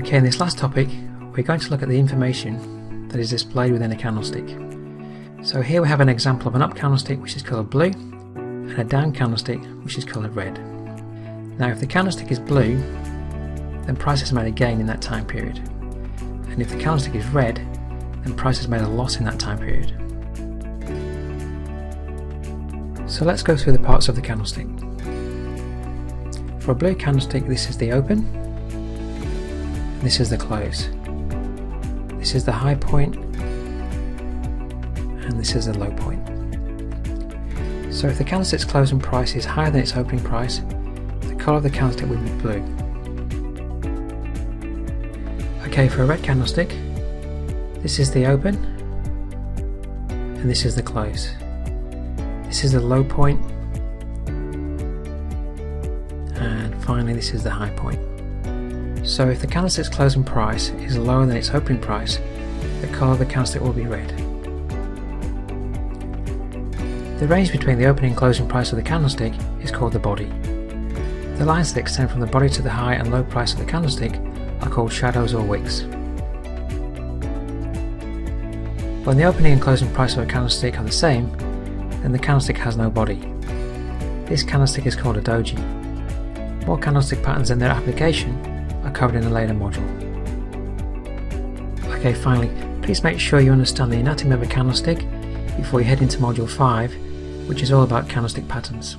Okay, in this last topic we're going to look at the information that is displayed within a candlestick. So here we have an example of an up candlestick which is coloured blue and a down candlestick which is coloured red. Now if the candlestick is blue, then price has made a gain in that time period, and if the candlestick is red, then price has made a loss in that time period. So let's go through the parts of the candlestick. For a blue candlestick, this is the open, and this is the close. This is the high point, and this is the low point. So if the candlestick's closing price is higher than its opening price, the colour of the candlestick will be blue. Okay, for a red candlestick, this is the open, and this is the close. This is the low point, and finally this is the high point. So if the candlestick's closing price is lower than its opening price, the colour of the candlestick will be red. The range between the opening and closing price of the candlestick is called the body. The lines that extend from the body to the high and low price of the candlestick are called shadows or wicks. When the opening and closing price of a candlestick are the same, then the candlestick has no body. This candlestick is called a doji. More candlestick patterns and their application are covered in a later module. Okay, finally, please make sure you understand the anatomy of a candlestick before you head into module 5, which is all about candlestick patterns.